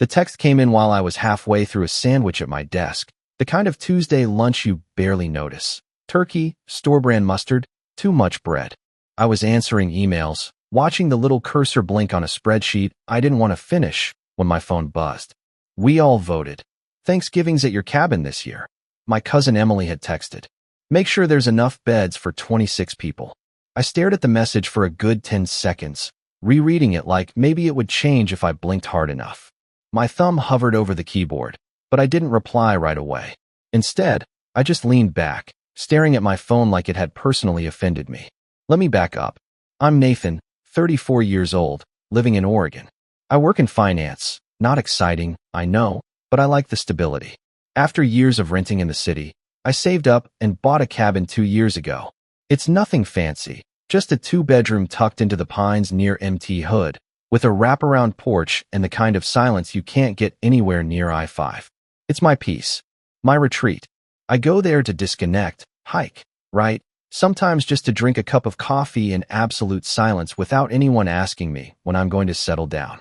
The text came in while I was halfway through a sandwich at my desk, the kind of Tuesday lunch you barely notice. Turkey, store-brand mustard, too much bread. I was answering emails, watching the little cursor blink on a spreadsheet I didn't want to finish when my phone buzzed. We all voted. Thanksgiving's at your cabin this year. My cousin Emily had texted. Make sure there's enough beds for 26 people. I stared at the message for a good 10 seconds, rereading it like maybe it would change if I blinked hard enough. My thumb hovered over the keyboard, but I didn't reply right away. Instead, I just leaned back, staring at my phone like it had personally offended me. Let me back up. I'm Nathan, 34 years old, living in Oregon. I work in finance. Not exciting, I know, but I like the stability. After years of renting in the city, I saved up and bought a cabin 2 years ago. It's nothing fancy, just a 2-bedroom tucked into the pines near Mt. Hood, with a wraparound porch and the kind of silence you can't get anywhere near I-5. It's my peace, my retreat. I go there to disconnect, hike, write, sometimes just to drink a cup of coffee in absolute silence without anyone asking me when I'm going to settle down.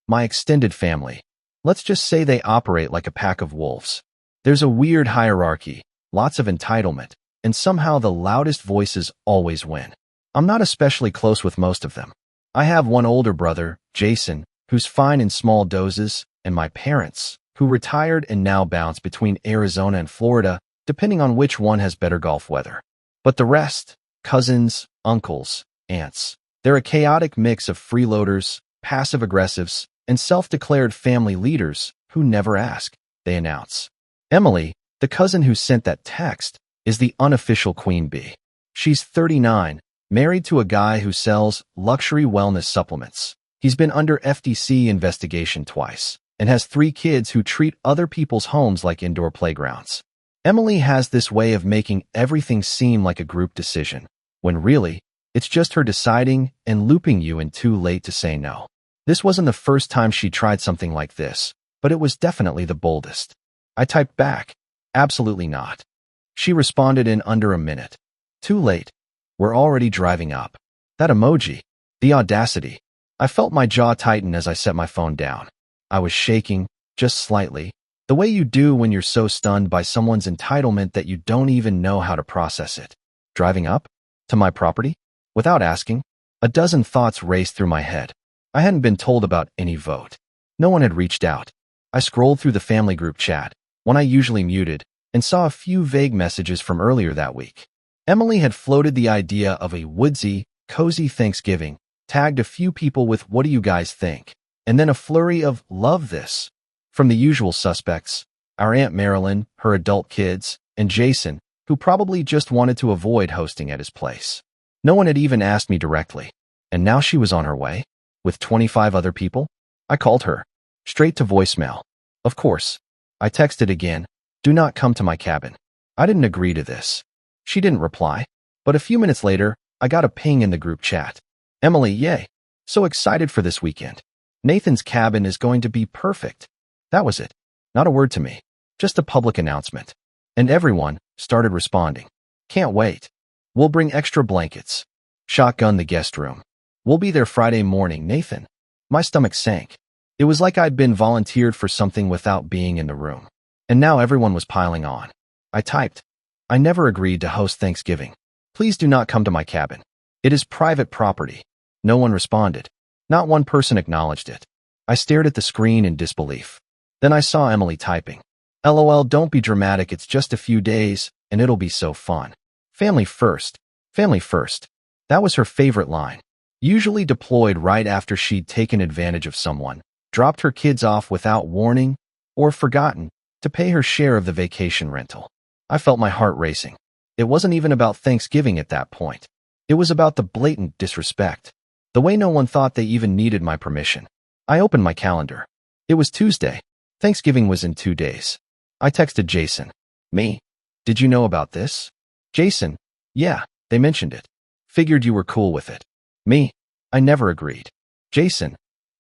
My extended family. Let's just say they operate like a pack of wolves. There's a weird hierarchy, lots of entitlement, and somehow the loudest voices always win. I'm not especially close with most of them. I have one older brother, Jason, who's fine in small doses, and my parents, who retired and now bounce between Arizona and Florida, depending on which one has better golf weather. But the rest, cousins, uncles, aunts, they're a chaotic mix of freeloaders, passive-aggressives, and self-declared family leaders who never ask, they announce. Emily, the cousin who sent that text, is the unofficial queen bee. She's 39, married to a guy who sells luxury wellness supplements. He's been under FTC investigation twice and has 3 kids who treat other people's homes like indoor playgrounds. Emily has this way of making everything seem like a group decision, when really, it's just her deciding and looping you in too late to say no. This wasn't the first time she tried something like this, but it was definitely the boldest. I typed back, absolutely not. She responded in under a minute. Too late. We're already driving up. That emoji. The audacity. I felt my jaw tighten as I set my phone down. I was shaking, just slightly, the way you do when you're so stunned by someone's entitlement that you don't even know how to process it. Driving up? To my property? Without asking? A dozen thoughts raced through my head. I hadn't been told about any vote. No one had reached out. I scrolled through the family group chat, one I usually muted, and saw a few vague messages from earlier that week. Emily had floated the idea of a woodsy, cozy Thanksgiving, tagged a few people with "What do you guys think?" and then a flurry of "Love this" from the usual suspects, our Aunt Marilyn, her adult kids, and Jason, who probably just wanted to avoid hosting at his place. No one had even asked me directly, and now she was on her way, with 25 other people. I called her, straight to voicemail. Of course. I texted again, "Do not come to my cabin." I didn't agree to this. She didn't reply, but a few minutes later, I got a ping in the group chat. "Emily, yay. So excited for this weekend. Nathan's cabin is going to be perfect." That was it. Not a word to me. Just a public announcement. And everyone started responding. "Can't wait. We'll bring extra blankets. Shotgun the guest room. We'll be there Friday morning, Nathan." My stomach sank. It was like I'd been volunteered for something without being in the room. And now everyone was piling on. I typed, "I never agreed to host Thanksgiving. Please do not come to my cabin. It is private property." No one responded. Not one person acknowledged it. I stared at the screen in disbelief. Then I saw Emily typing, "LOL, don't be dramatic, it's just a few days, and it'll be so fun. Family first. Family first." That was her favorite line. Usually deployed right after she'd taken advantage of someone, dropped her kids off without warning, or forgotten to pay her share of the vacation rental. I felt my heart racing. It wasn't even about Thanksgiving at that point. It was about the blatant disrespect. The way no one thought they even needed my permission. I opened my calendar. It was Tuesday. Thanksgiving was in 2 days. I texted Jason. "Me? Did you know about this?" Jason. "Yeah, they mentioned it. Figured you were cool with it." Me. I never agreed. Jason.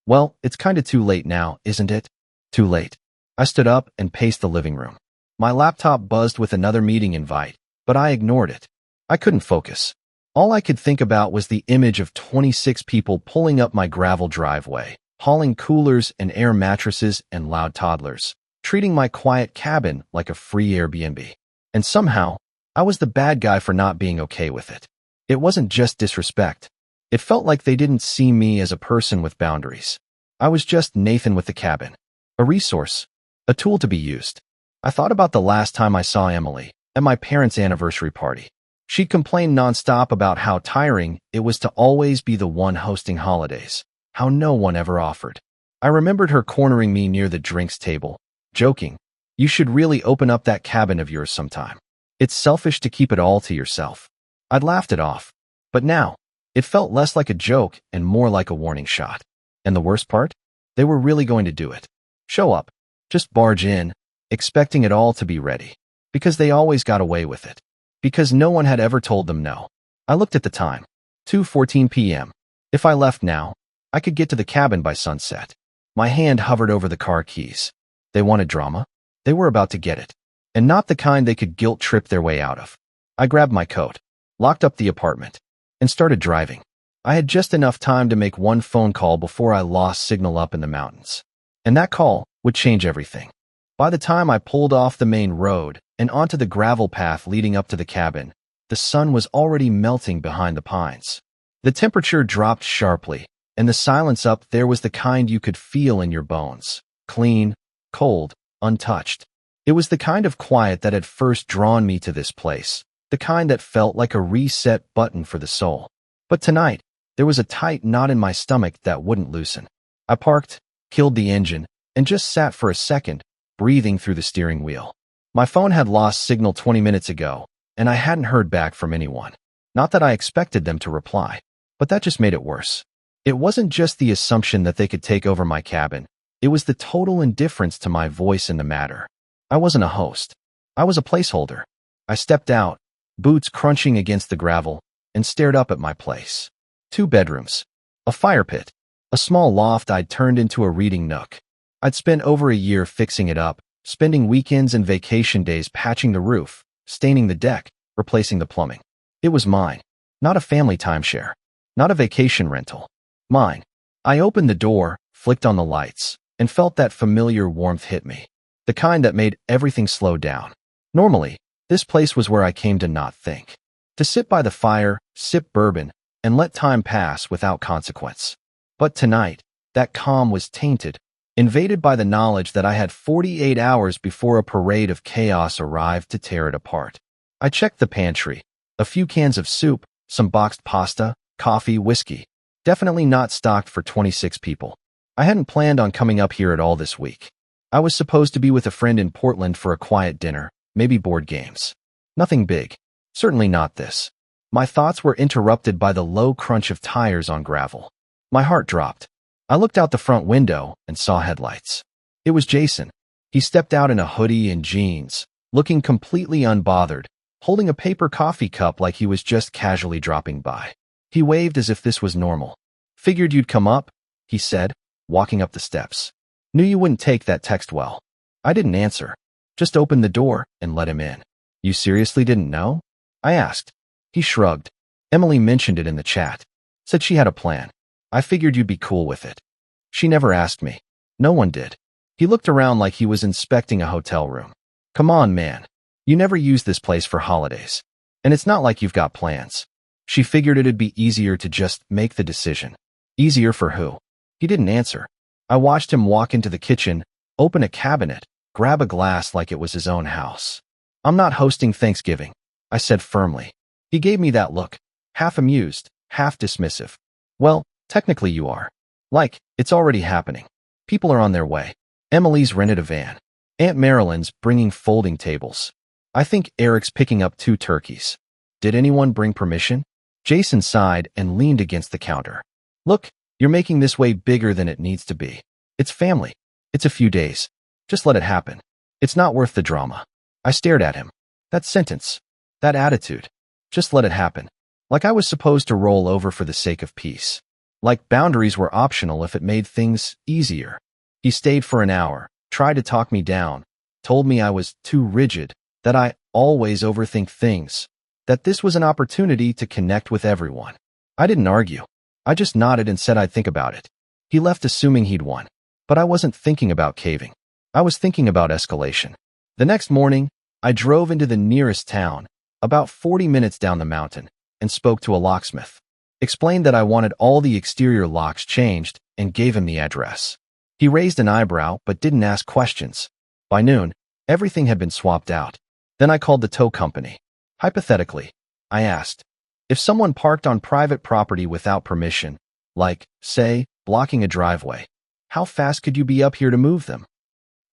"Well, it's kinda too late now, isn't it?" Too late. I stood up and paced the living room. My laptop buzzed with another meeting invite, but I ignored it. I couldn't focus. All I could think about was the image of 26 people pulling up my gravel driveway, hauling coolers and air mattresses and loud toddlers, treating my quiet cabin like a free Airbnb. And somehow, I was the bad guy for not being okay with it. It wasn't just disrespect. It felt like they didn't see me as a person with boundaries. I was just Nathan with the cabin. A resource. A tool to be used. I thought about the last time I saw Emily, at my parents' anniversary party. She complained nonstop about how tiring it was to always be the one hosting holidays, how no one ever offered. I remembered her cornering me near the drinks table, joking, "You should really open up that cabin of yours sometime. It's selfish to keep it all to yourself." I'd laughed it off, but now, it felt less like a joke and more like a warning shot. And the worst part? They were really going to do it. Show up. Just barge in, expecting it all to be ready. Because they always got away with it. Because no one had ever told them no. I looked at the time. 2:14 p.m. If I left now, I could get to the cabin by sunset. My hand hovered over the car keys. They wanted drama. They were about to get it. And not the kind they could guilt-trip their way out of. I grabbed my coat, locked up the apartment, and started driving. I had just enough time to make one phone call before I lost signal up in the mountains. And that call would change everything. By the time I pulled off the main road and onto the gravel path leading up to the cabin, the sun was already melting behind the pines. The temperature dropped sharply, and the silence up there was the kind you could feel in your bones. Clean, cold, untouched. It was the kind of quiet that had first drawn me to this place, the kind that felt like a reset button for the soul. But tonight, there was a tight knot in my stomach that wouldn't loosen. I parked, killed the engine, and just sat for a second, breathing through the steering wheel. My phone had lost signal 20 minutes ago, and I hadn't heard back from anyone. Not that I expected them to reply, but that just made it worse. It wasn't just the assumption that they could take over my cabin. It was the total indifference to my voice in the matter. I wasn't a host. I was a placeholder. I stepped out, boots crunching against the gravel, and stared up at my place. 2 bedrooms, a fire pit, a small loft I'd turned into a reading nook. I'd spent over a year fixing it up, spending weekends and vacation days patching the roof, staining the deck, replacing the plumbing. It was mine, not a family timeshare, not a vacation rental. Mine. I opened the door, flicked on the lights, and felt that familiar warmth hit me. The kind that made everything slow down. Normally, this place was where I came to not think. To sit by the fire, sip bourbon, and let time pass without consequence. But tonight, that calm was tainted, invaded by the knowledge that I had 48 hours before a parade of chaos arrived to tear it apart. I checked the pantry. A few cans of soup, some boxed pasta, coffee, whiskey. Definitely not stocked for 26 people. I hadn't planned on coming up here at all this week. I was supposed to be with a friend in Portland for a quiet dinner, maybe board games. Nothing big. Certainly not this. My thoughts were interrupted by the low crunch of tires on gravel. My heart dropped. I looked out the front window and saw headlights. It was Jason. He stepped out in a hoodie and jeans, looking completely unbothered, holding a paper coffee cup like he was just casually dropping by. He waved as if this was normal. "Figured you'd come up," he said, walking up the steps. "Knew you wouldn't take that text well." I didn't answer. Just opened the door and let him in. "You seriously didn't know?" I asked. He shrugged. "Emily mentioned it in the chat. Said she had a plan. I figured you'd be cool with it." "She never asked me." "No one did." He looked around like he was inspecting a hotel room. "Come on, man. You never use this place for holidays. And it's not like you've got plans." She figured it'd be easier to just make the decision. Easier for who? He didn't answer. I watched him walk into the kitchen, open a cabinet, grab a glass like it was his own house. "I'm not hosting Thanksgiving," I said firmly. He gave me that look, half amused, half dismissive. "Well, technically you are. Like, it's already happening. People are on their way. Emily's rented a van. Aunt Marilyn's bringing folding tables. I think Eric's picking up 2 turkeys. Did anyone bring permission?" Jason sighed and leaned against the counter. "Look, you're making this way bigger than it needs to be. It's family. It's a few days. Just let it happen. It's not worth the drama." I stared at him. That sentence. That attitude. Just let it happen. Like I was supposed to roll over for the sake of peace. Like boundaries were optional if it made things easier. He stayed for an hour, tried to talk me down, told me I was too rigid, that I always overthink things, that this was an opportunity to connect with everyone. I didn't argue. I just nodded and said I'd think about it. He left assuming he'd won. But I wasn't thinking about caving. I was thinking about escalation. The next morning, I drove into the nearest town, about 40 minutes down the mountain, and spoke to a locksmith. Explained that I wanted all the exterior locks changed and gave him the address. He raised an eyebrow but didn't ask questions. By noon, everything had been swapped out. Then I called the tow company. Hypothetically, I asked, if someone parked on private property without permission, like, say, blocking a driveway, how fast could you be up here to move them?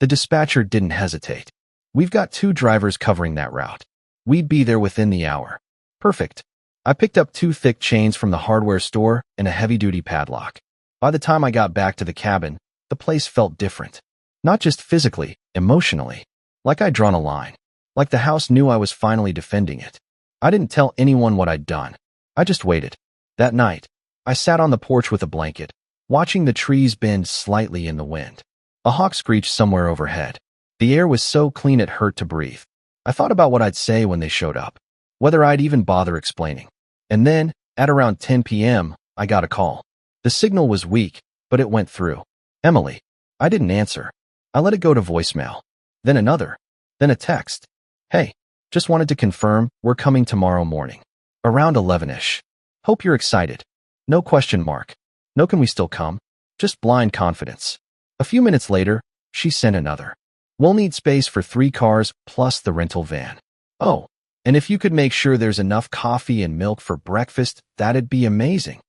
The dispatcher didn't hesitate. We've got 2 drivers covering that route. We'd be there within the hour. Perfect. I picked up 2 thick chains from the hardware store and a heavy-duty padlock. By the time I got back to the cabin, the place felt different. Not just physically, emotionally. Like I'd drawn a line. Like the house knew I was finally defending it. I didn't tell anyone what I'd done. I just waited. That night, I sat on the porch with a blanket, watching the trees bend slightly in the wind. A hawk screeched somewhere overhead. The air was so clean it hurt to breathe. I thought about what I'd say when they showed up, whether I'd even bother explaining. And then, at around 10 p.m., I got a call. The signal was weak, but it went through. Emily. I didn't answer. I let it go to voicemail. Then another. Then a text. Hey, just wanted to confirm we're coming tomorrow morning. Around 11-ish. Hope you're excited. No question mark. No can we still come? Just blind confidence. A few minutes later, she sent another. We'll need space for 3 cars plus the rental van. Oh, and if you could make sure there's enough coffee and milk for breakfast, that'd be amazing.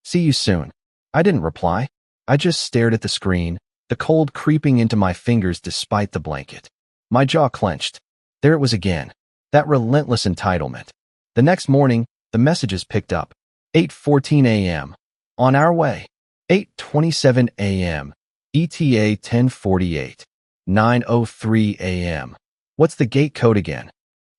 See you soon. I didn't reply. I just stared at the screen, the cold creeping into my fingers despite the blanket. My jaw clenched. There it was again. That relentless entitlement. The next morning, the messages picked up. 8:14 a.m. On our way. 8:27 a.m. ETA 10:48. 9:03 a.m. What's the gate code again?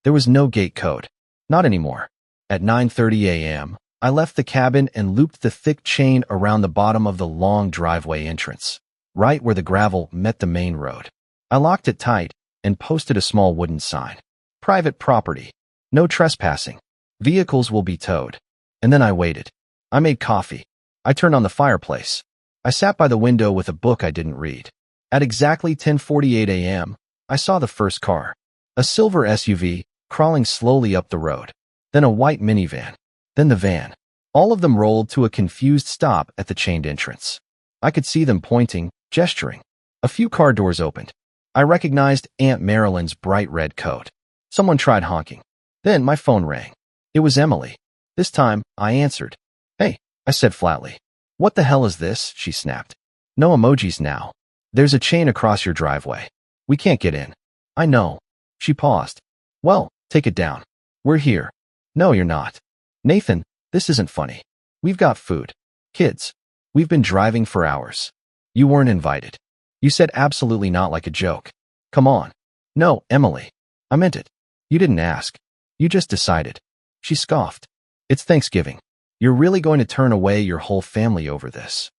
There was no gate code. Not anymore. At 9:30 a.m., I left the cabin and looped the thick chain around the bottom of the long driveway entrance, right where the gravel met the main road. I locked it tight and posted a small wooden sign. Private property. No trespassing. Vehicles will be towed. And then I waited. I made coffee. I turned on the fireplace. I sat by the window with a book I didn't read. At exactly 10:48 a.m., I saw the first car. A silver SUV crawling slowly up the road. Then a white minivan. Then the van. All of them rolled to a confused stop at the chained entrance. I could see them pointing, gesturing. A few car doors opened. I recognized Aunt Marilyn's bright red coat. Someone tried honking. Then my phone rang. It was Emily. This time, I answered. Hey, I said flatly. What the hell is this? She snapped. No emojis now. There's a chain across your driveway. We can't get in. I know. She paused. Well, take it down. We're here. No, you're not. Nathan, this isn't funny. We've got food. Kids. We've been driving for hours. You weren't invited. You said absolutely not like a joke. Come on. No, Emily. I meant it. You didn't ask. You just decided. She scoffed. It's Thanksgiving. You're really going to turn away your whole family over this.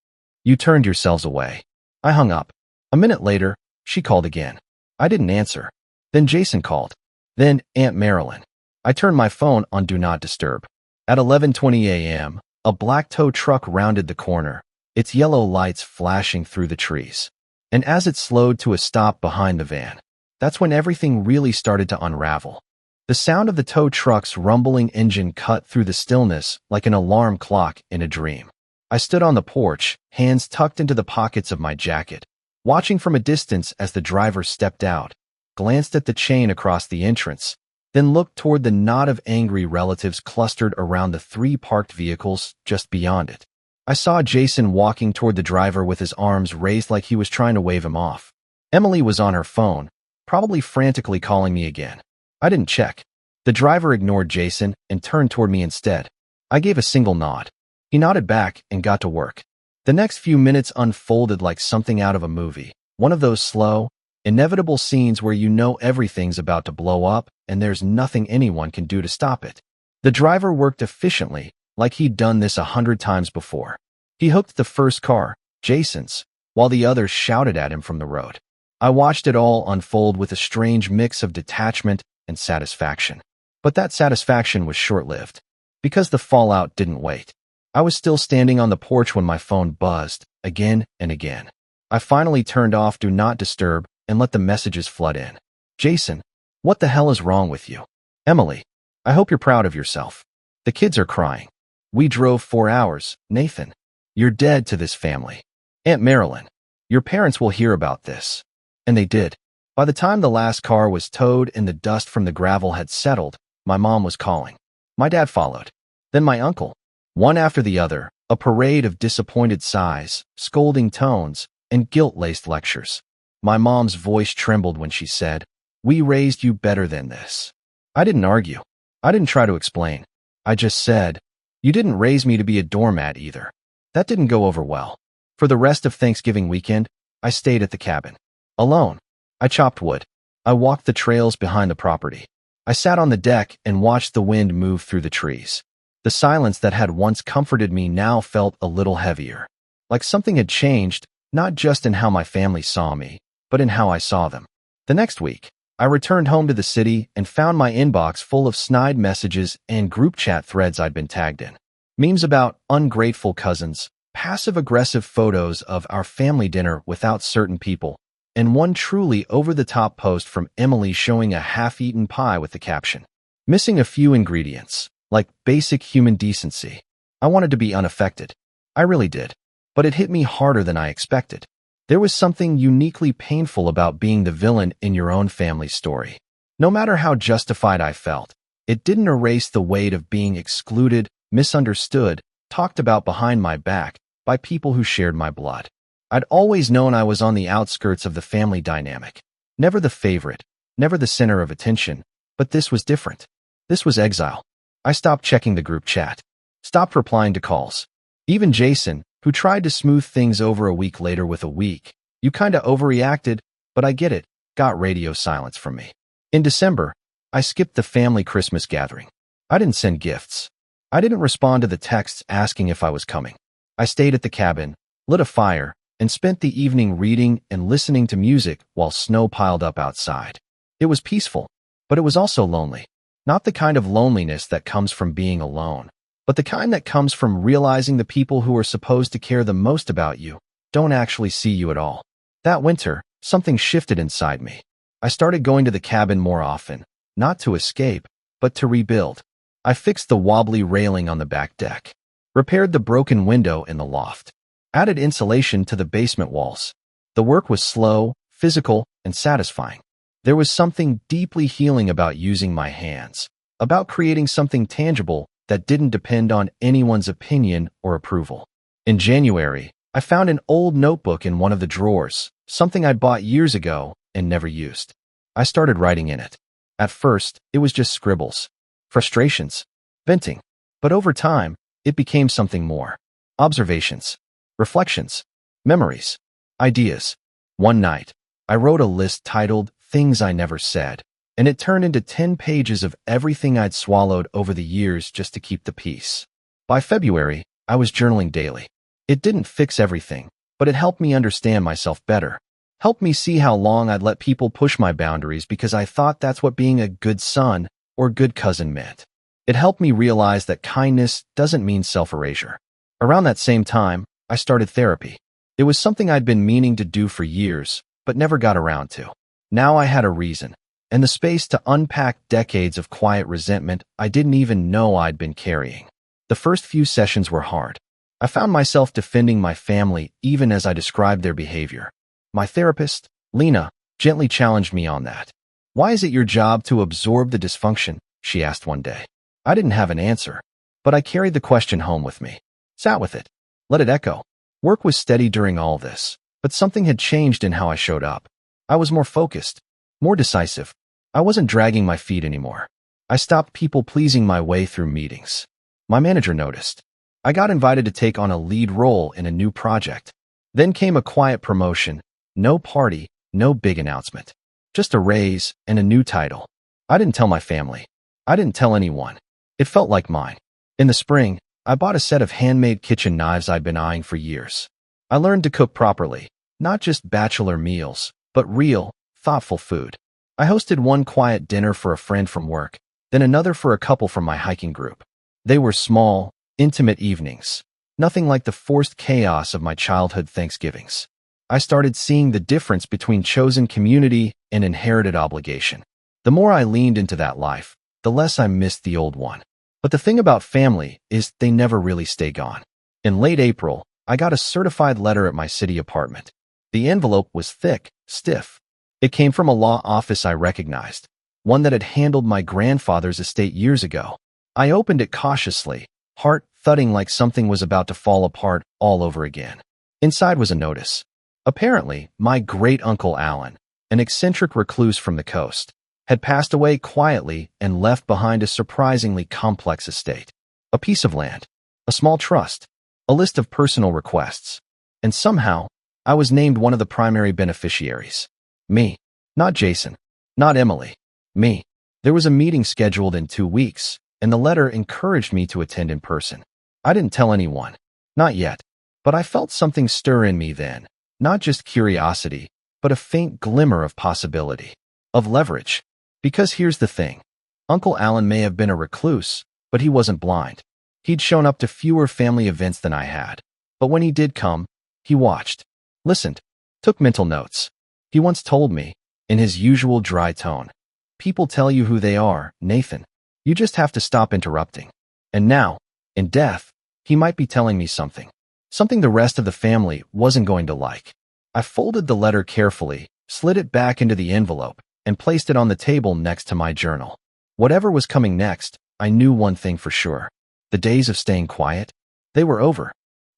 You turned yourselves away. I hung up. A minute later, she called again. I didn't answer. Then Jason called. Then Aunt Marilyn. I turned my phone on Do Not Disturb. At 11:20 a.m., a black tow truck rounded the corner, its yellow lights flashing through the trees. And as it slowed to a stop behind the van, that's when everything really started to unravel. The sound of the tow truck's rumbling engine cut through the stillness like an alarm clock in a dream. I stood on the porch, hands tucked into the pockets of my jacket, watching from a distance as the driver stepped out, glanced at the chain across the entrance, then looked toward the knot of angry relatives clustered around the 3 parked vehicles just beyond it. I saw Jason walking toward the driver with his arms raised like he was trying to wave him off. Emily was on her phone, probably frantically calling me again. I didn't check. The driver ignored Jason and turned toward me instead. I gave a single nod. He nodded back and got to work. The next few minutes unfolded like something out of a movie, one of those slow, inevitable scenes where you know everything's about to blow up and there's nothing anyone can do to stop it. The driver worked efficiently, like he'd done this 100 times before. He hooked the first car, Jason's, while the others shouted at him from the road. I watched it all unfold with a strange mix of detachment and satisfaction. But that satisfaction was short-lived, because the fallout didn't wait. I was still standing on the porch when my phone buzzed, again and again. I finally turned off Do Not Disturb and let the messages flood in. Jason, what the hell is wrong with you? Emily, I hope you're proud of yourself. The kids are crying. We drove 4 hours. Nathan, you're dead to this family. Aunt Marilyn, your parents will hear about this. And they did. By the time the last car was towed and the dust from the gravel had settled, my mom was calling. My dad followed. Then my uncle. One after the other, a parade of disappointed sighs, scolding tones, and guilt-laced lectures. My mom's voice trembled when she said, "We raised you better than this." I didn't argue. I didn't try to explain. I just said, "You didn't raise me to be a doormat either." That didn't go over well. For the rest of Thanksgiving weekend, I stayed at the cabin. Alone. I chopped wood. I walked the trails behind the property. I sat on the deck and watched the wind move through the trees. The silence that had once comforted me now felt a little heavier. Like something had changed, not just in how my family saw me, but in how I saw them. The next week, I returned home to the city and found my inbox full of snide messages and group chat threads I'd been tagged in. Memes about ungrateful cousins, passive-aggressive photos of our family dinner without certain people, and one truly over-the-top post from Emily showing a half-eaten pie with the caption, "Missing a few ingredients, like basic human decency." I wanted to be unaffected. I really did. But it hit me harder than I expected. There was something uniquely painful about being the villain in your own family's story. No matter how justified I felt, it didn't erase the weight of being excluded, misunderstood, talked about behind my back by people who shared my blood. I'd always known I was on the outskirts of the family dynamic. Never the favorite, never the center of attention, but this was different. This was exile. I stopped checking the group chat, stopped replying to calls. Even Jason, who tried to smooth things over a week later with a week, "You kinda overreacted, but I get it," got radio silence from me. In December, I skipped the family Christmas gathering. I didn't send gifts. I didn't respond to the texts asking if I was coming. I stayed at the cabin, lit a fire, and spent the evening reading and listening to music while snow piled up outside. It was peaceful, but it was also lonely. Not the kind of loneliness that comes from being alone, but the kind that comes from realizing the people who are supposed to care the most about you don't actually see you at all. That winter, something shifted inside me. I started going to the cabin more often, not to escape, but to rebuild. I fixed the wobbly railing on the back deck, repaired the broken window in the loft, added insulation to the basement walls. The work was slow, physical, and satisfying. There was something deeply healing about using my hands, about creating something tangible that didn't depend on anyone's opinion or approval. In January, I found an old notebook in one of the drawers, something I'd bought years ago and never used. I started writing in it. At first, it was just scribbles, frustrations, venting. But over time, it became something more. Observations, reflections, memories, ideas. One night, I wrote a list titled "Things I Never Said," and it turned into 10 pages of everything I'd swallowed over the years just to keep the peace. By February, I was journaling daily. It didn't fix everything, but it helped me understand myself better. Helped me see how long I'd let people push my boundaries because I thought that's what being a good son or good cousin meant. It helped me realize that kindness doesn't mean self-erasure. Around that same time, I started therapy. It was something I'd been meaning to do for years, but never got around to. Now I had a reason, and the space to unpack decades of quiet resentment I didn't even know I'd been carrying. The first few sessions were hard. I found myself defending my family even as I described their behavior. My therapist, Lena, gently challenged me on that. "Why is it your job to absorb the dysfunction?" she asked one day. I didn't have an answer, but I carried the question home with me. Sat with it. Let it echo. Work was steady during all this, but something had changed in how I showed up. I was more focused, more decisive. I wasn't dragging my feet anymore. I stopped people-pleasing my way through meetings. My manager noticed. I got invited to take on a lead role in a new project. Then came a quiet promotion. No party, no big announcement. Just a raise and a new title. I didn't tell my family. I didn't tell anyone. It felt like mine. In the spring, I bought a set of handmade kitchen knives I'd been eyeing for years. I learned to cook properly, not just bachelor meals, but real, thoughtful food. I hosted one quiet dinner for a friend from work, then another for a couple from my hiking group. They were small, intimate evenings. Nothing like the forced chaos of my childhood Thanksgivings. I started seeing the difference between chosen community and inherited obligation. The more I leaned into that life, the less I missed the old one. But the thing about family is they never really stay gone. In late April, I got a certified letter at my city apartment. The envelope was thick, stiff. It came from a law office I recognized, one that had handled my grandfather's estate years ago. I opened it cautiously, heart thudding like something was about to fall apart all over again. Inside was a notice. Apparently, my great-uncle Alan, an eccentric recluse from the coast, had passed away quietly and left behind a surprisingly complex estate. A piece of land, a small trust, a list of personal requests. And somehow, I was named one of the primary beneficiaries. Me. Not Jason. Not Emily. Me. There was a meeting scheduled in 2 weeks, and the letter encouraged me to attend in person. I didn't tell anyone. Not yet. But I felt something stir in me then. Not just curiosity, but a faint glimmer of possibility. Of leverage. Because here's the thing. Uncle Alan may have been a recluse, but he wasn't blind. He'd shown up to fewer family events than I had. But when he did come, he watched, listened, took mental notes. He once told me, in his usual dry tone, "People tell you who they are, Nathan. You just have to stop interrupting." And now, in death, he might be telling me something. Something the rest of the family wasn't going to like. I folded the letter carefully, slid it back into the envelope, and placed it on the table next to my journal. Whatever was coming next, I knew one thing for sure. The days of staying quiet, they were over.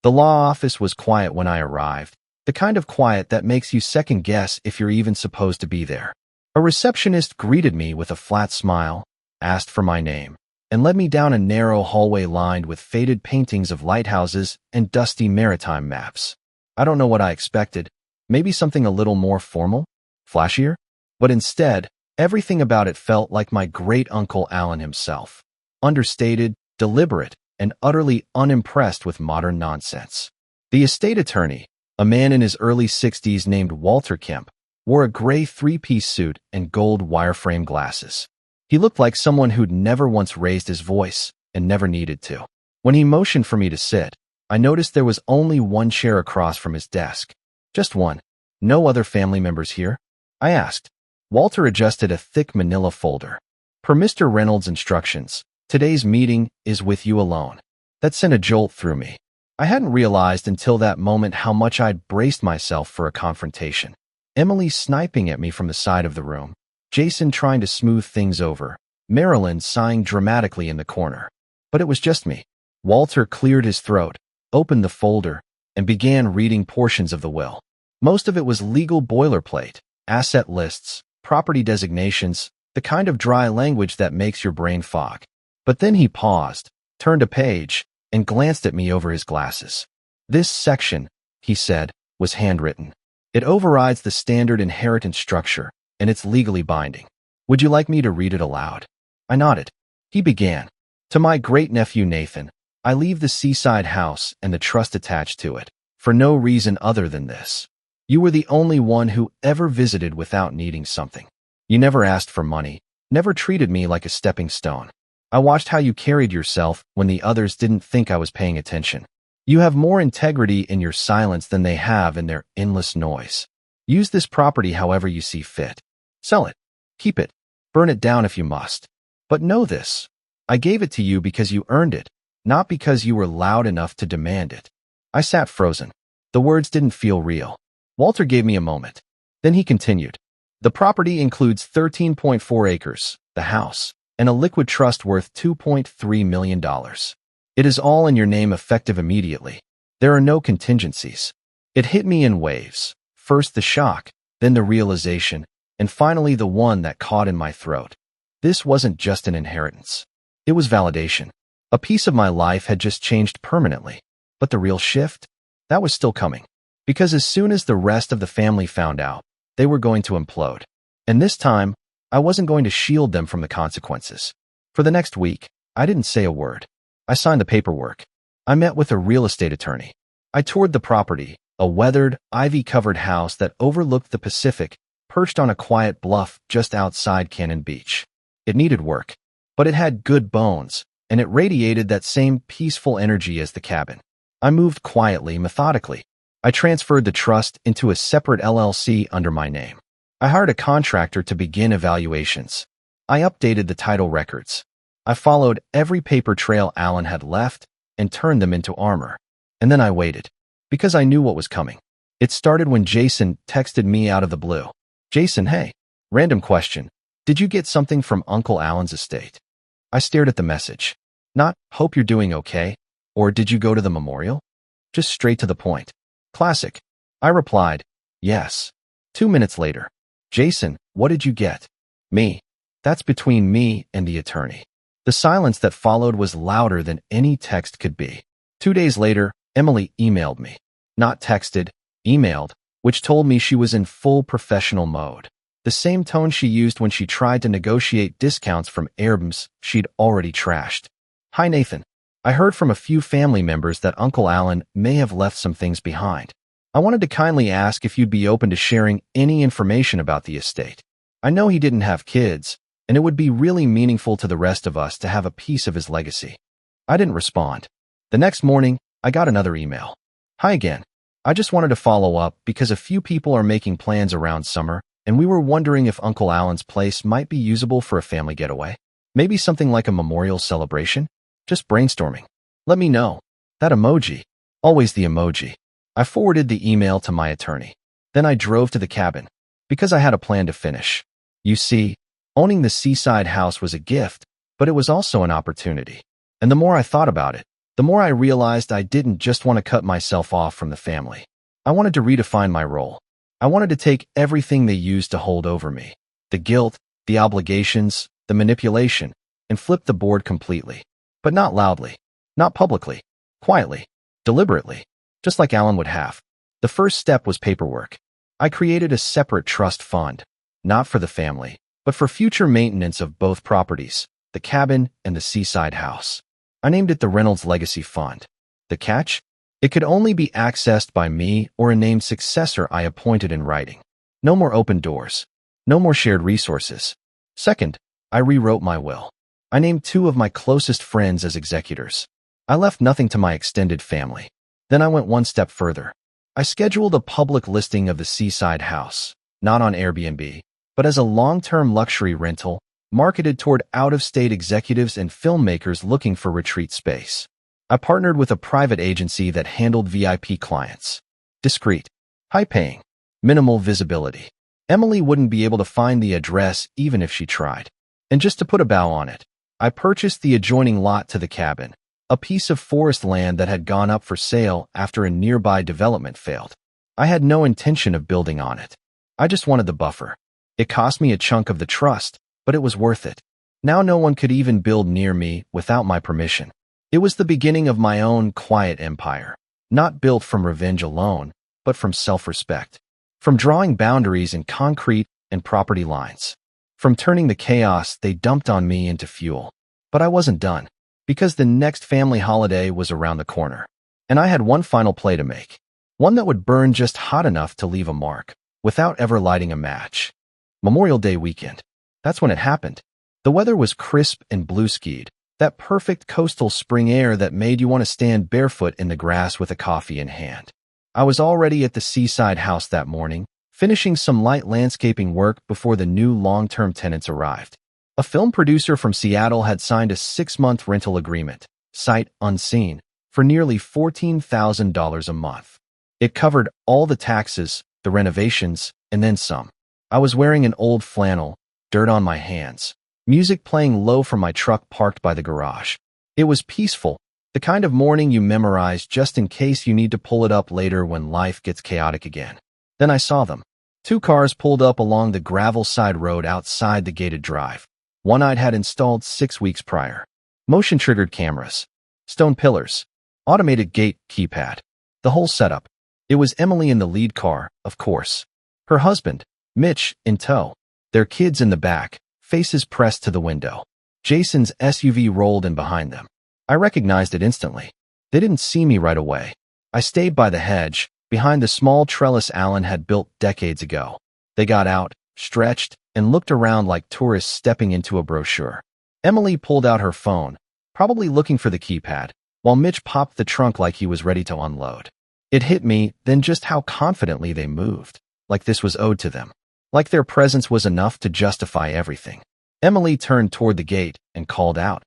The law office was quiet when I arrived, the kind of quiet that makes you second guess if you're even supposed to be there. A receptionist greeted me with a flat smile, asked for my name, and led me down a narrow hallway lined with faded paintings of lighthouses and dusty maritime maps. I don't know what I expected. Maybe something a little more formal? Flashier? But instead, everything about it felt like my great-uncle Alan himself. Understated, deliberate, and utterly unimpressed with modern nonsense. The estate attorney, a man in his early 60s named Walter Kemp, wore a gray three-piece suit and gold wireframe glasses. He looked like someone who'd never once raised his voice and never needed to. When he motioned for me to sit, I noticed there was only one chair across from his desk. Just one. No other family members here? I asked. Walter adjusted a thick manila folder. Per Mr. Reynolds' instructions, today's meeting is with you alone. That sent a jolt through me. I hadn't realized until that moment how much I'd braced myself for a confrontation. Emily sniping at me from the side of the room, Jason trying to smooth things over, Marilyn sighing dramatically in the corner. But it was just me. Walter cleared his throat, opened the folder, and began reading portions of the will. Most of it was legal boilerplate, asset lists, property designations, the kind of dry language that makes your brain fog. But then he paused, turned a page, and glanced at me over his glasses. This section, he said, was handwritten. It overrides the standard inheritance structure, and it's legally binding. Would you like me to read it aloud? I nodded. He began. To my great-nephew Nathan, I leave the seaside house and the trust attached to it, for no reason other than this. You were the only one who ever visited without needing something. You never asked for money, never treated me like a stepping stone. I watched how you carried yourself when the others didn't think I was paying attention. You have more integrity in your silence than they have in their endless noise. Use this property however you see fit. Sell it. Keep it. Burn it down if you must. But know this. I gave it to you because you earned it, not because you were loud enough to demand it. I sat frozen. The words didn't feel real. Walter gave me a moment. Then he continued. The property includes 13.4 acres, the house, and a liquid trust worth $2.3 million. It is all in your name effective immediately. There are no contingencies. It hit me in waves. First the shock, then the realization, and finally the one that caught in my throat. This wasn't just an inheritance. It was validation. A piece of my life had just changed permanently. But the real shift? That was still coming. Because as soon as the rest of the family found out, they were going to implode. And this time, I wasn't going to shield them from the consequences. For the next week, I didn't say a word. I signed the paperwork. I met with a real estate attorney. I toured the property, a weathered, ivy-covered house that overlooked the Pacific, perched on a quiet bluff just outside Cannon Beach. It needed work, but it had good bones, and it radiated that same peaceful energy as the cabin. I moved quietly, methodically. I transferred the trust into a separate LLC under my name. I hired a contractor to begin evaluations. I updated the title records. I followed every paper trail Alan had left and turned them into armor. And then I waited, because I knew what was coming. It started when Jason texted me out of the blue. "Jason, hey. Random question. Did you get something from Uncle Alan's estate?" I stared at the message. Not, "Hope you're doing okay," or "Did you go to the memorial?" Just straight to the point. Classic. I replied, "Yes." 2 minutes later. "Jason, what did you get?" "Me." That's between me and the attorney. The silence that followed was louder than any text could be. 2 days later, Emily emailed me. Not texted, emailed, which told me she was in full professional mode. The same tone she used when she tried to negotiate discounts from Airbnbs she'd already trashed. "Hi Nathan. I heard from a few family members that Uncle Alan may have left some things behind. I wanted to kindly ask if you'd be open to sharing any information about the estate. I know he didn't have kids, and it would be really meaningful to the rest of us to have a piece of his legacy." I didn't respond. The next morning, I got another email. "Hi again. I just wanted to follow up because a few people are making plans around summer, and we were wondering if Uncle Alan's place might be usable for a family getaway. Maybe something like a memorial celebration? Just brainstorming. Let me know." That emoji. Always the emoji. I forwarded the email to my attorney. Then I drove to the cabin, because I had a plan to finish. You see, owning the seaside house was a gift, but it was also an opportunity. And the more I thought about it, the more I realized I didn't just want to cut myself off from the family. I wanted to redefine my role. I wanted to take everything they used to hold over me, the guilt, the obligations, the manipulation, and flip the board completely. But not loudly, not publicly, quietly, deliberately, just like Alan would have. The first step was paperwork. I created a separate trust fund, not for the family, but for future maintenance of both properties, the cabin and the seaside house. I named it the Reynolds Legacy Fund. The catch? It could only be accessed by me or a named successor I appointed in writing. No more open doors. No more shared resources. Second, I rewrote my will. I named 2 of my closest friends as executors. I left nothing to my extended family. Then I went one step further. I scheduled a public listing of the seaside house, not on Airbnb, but as a long-term luxury rental marketed toward out-of-state executives and filmmakers looking for retreat space. I partnered with a private agency that handled VIP clients. Discreet, high-paying, minimal visibility. Emily wouldn't be able to find the address even if she tried. And just to put a bow on it, I purchased the adjoining lot to the cabin, a piece of forest land that had gone up for sale after a nearby development failed. I had no intention of building on it. I just wanted the buffer. It cost me a chunk of the trust, but it was worth it. Now no one could even build near me without my permission. It was the beginning of my own quiet empire, not built from revenge alone, but from self-respect. From drawing boundaries in concrete and property lines. From turning the chaos they dumped on me into fuel. But I wasn't done, because the next family holiday was around the corner. And I had one final play to make. One that would burn just hot enough to leave a mark, without ever lighting a match. Memorial Day weekend. That's when it happened. The weather was crisp and blue-skied, that perfect coastal spring air that made you want to stand barefoot in the grass with a coffee in hand. I was already at the seaside house that morning, finishing some light landscaping work before the new long-term tenants arrived. A film producer from Seattle had signed a 6-month rental agreement, sight unseen, for nearly $14,000 a month. It covered all the taxes, the renovations, and then some. I was wearing an old flannel, dirt on my hands, music playing low from my truck parked by the garage. It was peaceful, the kind of morning you memorize just in case you need to pull it up later when life gets chaotic again. Then I saw them. 2 cars pulled up along the gravel side road outside the gated drive. One I'd had installed 6 weeks prior. Motion-triggered cameras, stone pillars, automated gate keypad, the whole setup. It was Emily in the lead car, of course. Her husband, Mitch, in tow. Their kids in the back, faces pressed to the window. Jason's SUV rolled in behind them. I recognized it instantly. They didn't see me right away. I stayed by the hedge, behind the small trellis Alan had built decades ago. They got out, stretched, and looked around like tourists stepping into a brochure. Emily pulled out her phone, probably looking for the keypad, while Mitch popped the trunk like he was ready to unload. It hit me then just how confidently they moved, like this was owed to them, like their presence was enough to justify everything. Emily turned toward the gate and called out,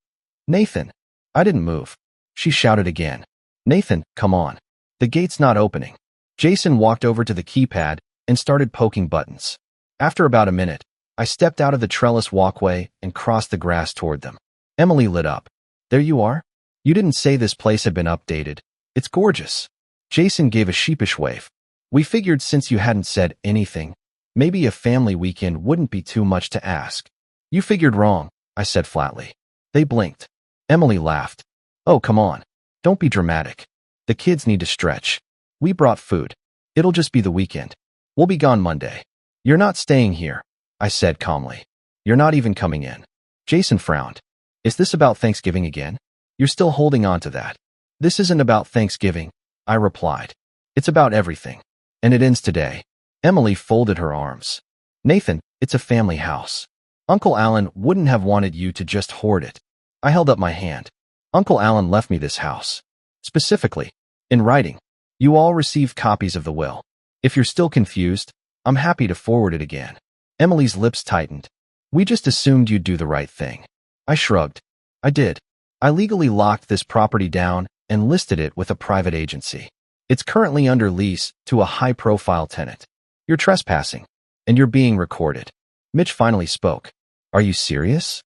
"Nathan!" I didn't move. She shouted again, "Nathan, come on. The gate's not opening." Jason walked over to the keypad and started poking buttons. After about a minute, I stepped out of the trellis walkway and crossed the grass toward them. Emily lit up. "There you are? You didn't say this place had been updated. It's gorgeous." Jason gave a sheepish wave. "We figured since you hadn't said anything, maybe a family weekend wouldn't be too much to ask." "You figured wrong," I said flatly. They blinked. Emily laughed. "Oh, come on. Don't be dramatic. The kids need to stretch. We brought food. It'll just be the weekend. We'll be gone Monday." "You're not staying here," I said calmly. "You're not even coming in." Jason frowned. "Is this about Thanksgiving again? You're still holding on to that." "This isn't about Thanksgiving," I replied. "It's about everything. And it ends today." Emily folded her arms. "Nathan, it's a family house. Uncle Alan wouldn't have wanted you to just hoard it." I held up my hand. "Uncle Alan left me this house. Specifically, in writing. You all received copies of the will. If you're still confused, I'm happy to forward it again." Emily's lips tightened. "We just assumed you'd do the right thing." I shrugged. "I did. I legally locked this property down and listed it with a private agency. It's currently under lease to a high-profile tenant. You're trespassing, and you're being recorded." Mitch finally spoke. "Are you serious?"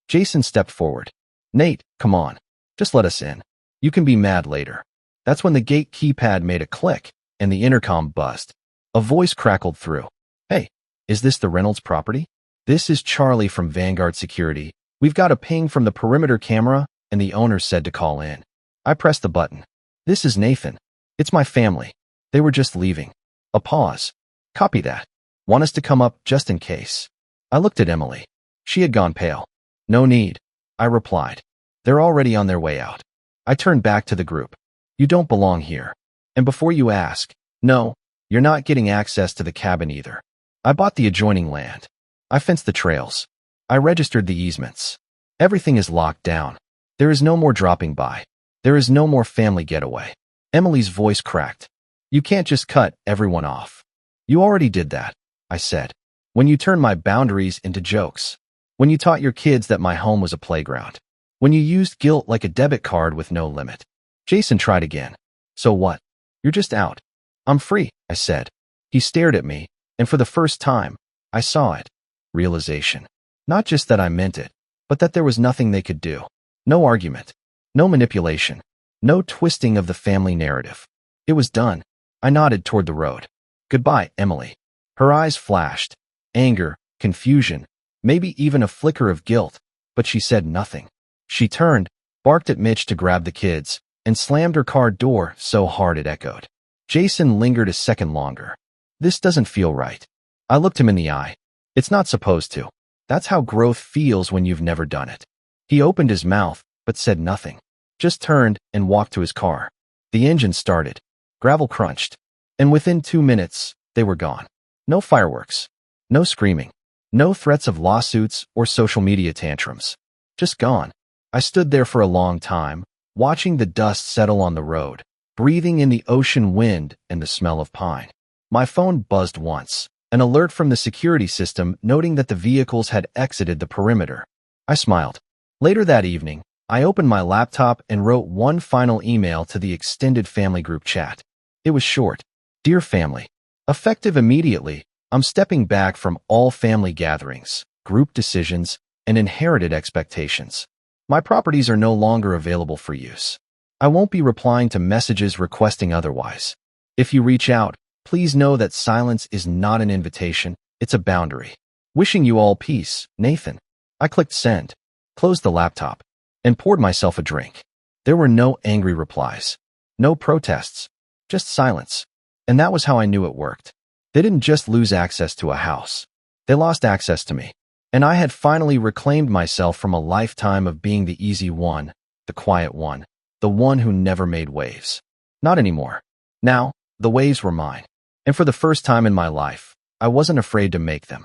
Jason stepped forward. "Nate, come on. Just let us in. You can be mad later." That's when the gate keypad made a click, and the intercom buzzed. A voice crackled through. "Hey, is this the Reynolds property? This is Charlie from Vanguard Security. We've got a ping from the perimeter camera, and the owner said to call in." I pressed the button. "This is Nathan. It's my family. They were just leaving." A pause. "Copy that. Want us to come up just in case?" I looked at Emily. She had gone pale. "No need," I replied. "They're already on their way out." I turned back to the group. "You don't belong here. And before you ask, no, you're not getting access to the cabin either. I bought the adjoining land. I fenced the trails. I registered the easements. Everything is locked down. There is no more dropping by. There is no more family getaway." Emily's voice cracked. "You can't just cut everyone off." "You already did that," I said. "When you turned my boundaries into jokes. When you taught your kids that my home was a playground. When you used guilt like a debit card with no limit." Jason tried again. "So what? You're just out." "I'm free," I said. He stared at me, and for the first time, I saw it. Realization. Not just that I meant it, but that there was nothing they could do. No argument. No manipulation. No twisting of the family narrative. It was done. I nodded toward the road. "Goodbye, Emily." Her eyes flashed. Anger, confusion, maybe even a flicker of guilt, but she said nothing. She turned, barked at Mitch to grab the kids, and slammed her car door so hard it echoed. Jason lingered a second longer. "This doesn't feel right." I looked him in the eye. "It's not supposed to. That's how growth feels when you've never done it." He opened his mouth, but said nothing. Just turned and walked to his car. The engine started. Gravel crunched. And within 2 minutes, they were gone. No fireworks. No screaming. No threats of lawsuits or social media tantrums. Just gone. I stood there for a long time, watching the dust settle on the road, breathing in the ocean wind and the smell of pine. My phone buzzed once, an alert from the security system noting that the vehicles had exited the perimeter. I smiled. Later that evening, I opened my laptop and wrote one final email to the extended family group chat. It was short. "Dear family, effective immediately, I'm stepping back from all family gatherings, group decisions, and inherited expectations. My properties are no longer available for use. I won't be replying to messages requesting otherwise. If you reach out, please know that silence is not an invitation, it's a boundary. Wishing you all peace, Nathan." I clicked send, closed the laptop, and poured myself a drink. There were no angry replies, no protests, just silence. And that was how I knew it worked. They didn't just lose access to a house. They lost access to me. And I had finally reclaimed myself from a lifetime of being the easy one, the quiet one, the one who never made waves. Not anymore. Now, the waves were mine. And for the first time in my life, I wasn't afraid to make them.